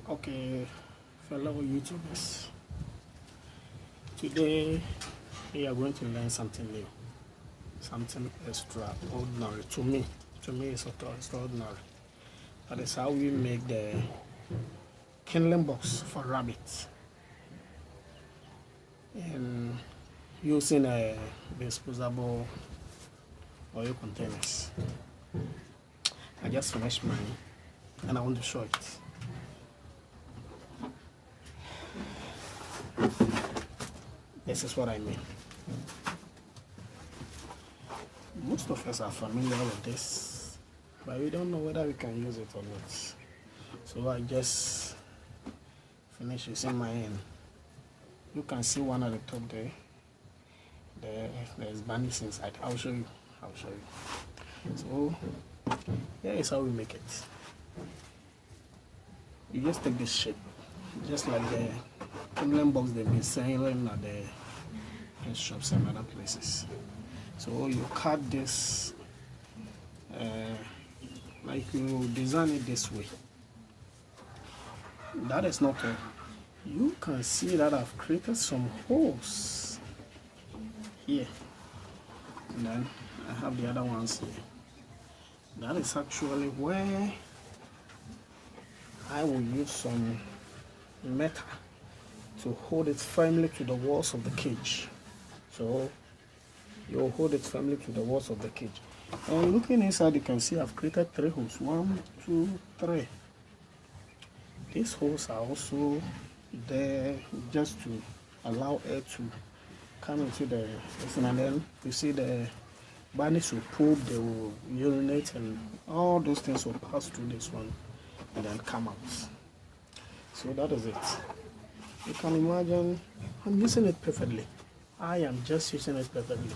Okay, fellow YouTubers, today we are going to learn something new, something extraordinary to me. To me, it's extraordinary. That is how we make the kindling box for rabbits, and using a disposable oil containers. I just finished mine, and I want to show it. This is what I mean. Most of us are familiar with this, but we don't know whether we can use it or not. So I just finished using my hand. You can see one at the top there. There's bunnies inside. I'll show you. So here is how we make it. You just take this shape, just like the kindling box they've been selling at the shops and other places. So you cut this, like you design it this way. That is not all. You can see that I've created some holes here, and then I have the other ones here. That is actually where I will use some metal to hold it firmly to the walls of the cage. So you'll hold it firmly to the walls of the cage. And looking inside, you can see I've created 3 holes. 1, 2, 3. These holes are also there just to allow air to come into the thing, and then you see the bunnies will poop, they will urinate, and all those things will pass through this one and then come out. So that is it. You can imagine I'm using it perfectly. I am just using it perfectly.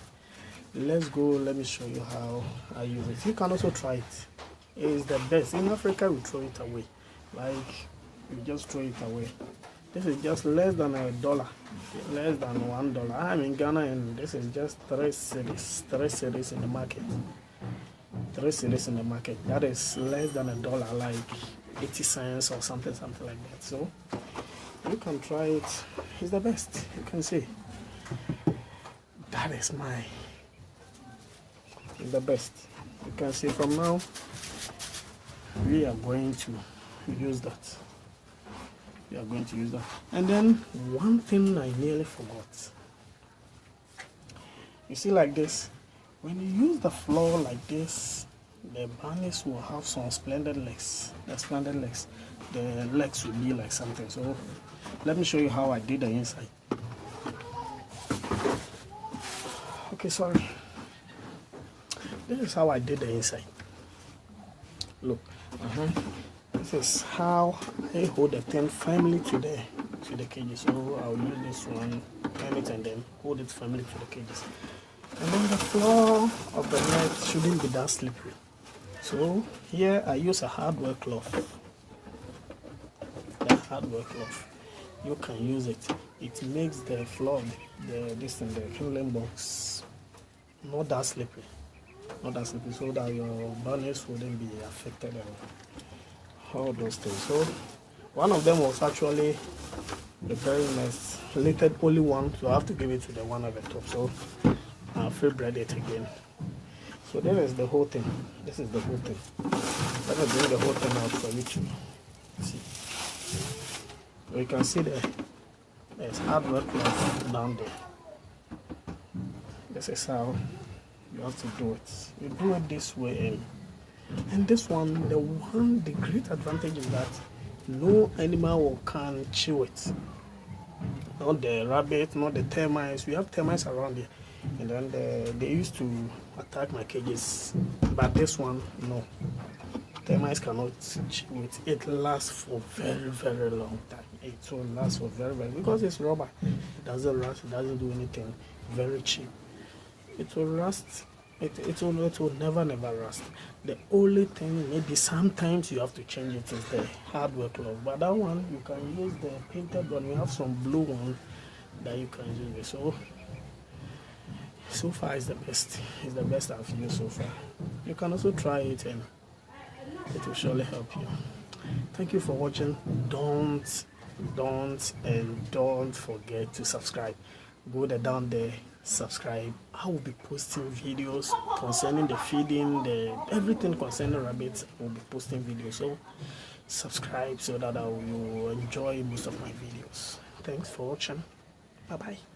Let's go, let me show you how I use it. You can also try it. It is the best. In Africa we throw it away. Like you just throw it away. This is just less than $1, less than $1. I'm in Ghana and this is just 3 cedis in the market. 3 cedis in the market. That is less than $1, like 80 cents or something like that. So you can try it. It's the best. You can see. That is mine. It's the best. You can see from now we are going to use that. We are going to use that. And then one thing I nearly forgot. You see, like this, when you use the floor like this, the bunnies will have some splendid legs. The legs will be like something. So let me show you how I did the inside. Okay, sorry. This is how I did the inside. Look. This is how I hold the thing firmly to the cages. So I'll use this one, turn it, and then hold it firmly to the cages. And then the floor of the net shouldn't be that slippery. So here I use a hardware cloth. The hardware cloth. You can use it. It makes the floor, the kindling box, not that slippery. So that your bunnies wouldn't be affected and all those things. So one of them was actually the very nice little only one, so I have to give it to the one at the top. So I'll free bread it again. So there is the whole thing. This is the whole thing. Let me bring the whole thing out for you to see. So you can see there's hardware cloth down there. This is how you have to do it. You do it this way, and this one, the great advantage is that no animal can chew it. Not the rabbit, not the termites. We have termites around here, and then they used to attack my cages, but this one, no. Termites cannot chew it. It lasts for very, very long time. It will last for very, very, because it's rubber. It doesn't rust. It doesn't do anything. Very cheap. It will rust. It will never rust. The only thing, maybe sometimes you have to change it, is the hardware cloth. But that one, you can use the painted one. We have some blue one that you can use. So far it's the best. It's the best I've used so far. You can also try it and it will surely help you. Thank you for watching. Don't forget to subscribe. Go there, down there, subscribe. I will be posting videos concerning the feeding, the everything concerning rabbits. I will be posting videos, so subscribe so that you will enjoy most of my videos. Thanks for watching. Bye bye.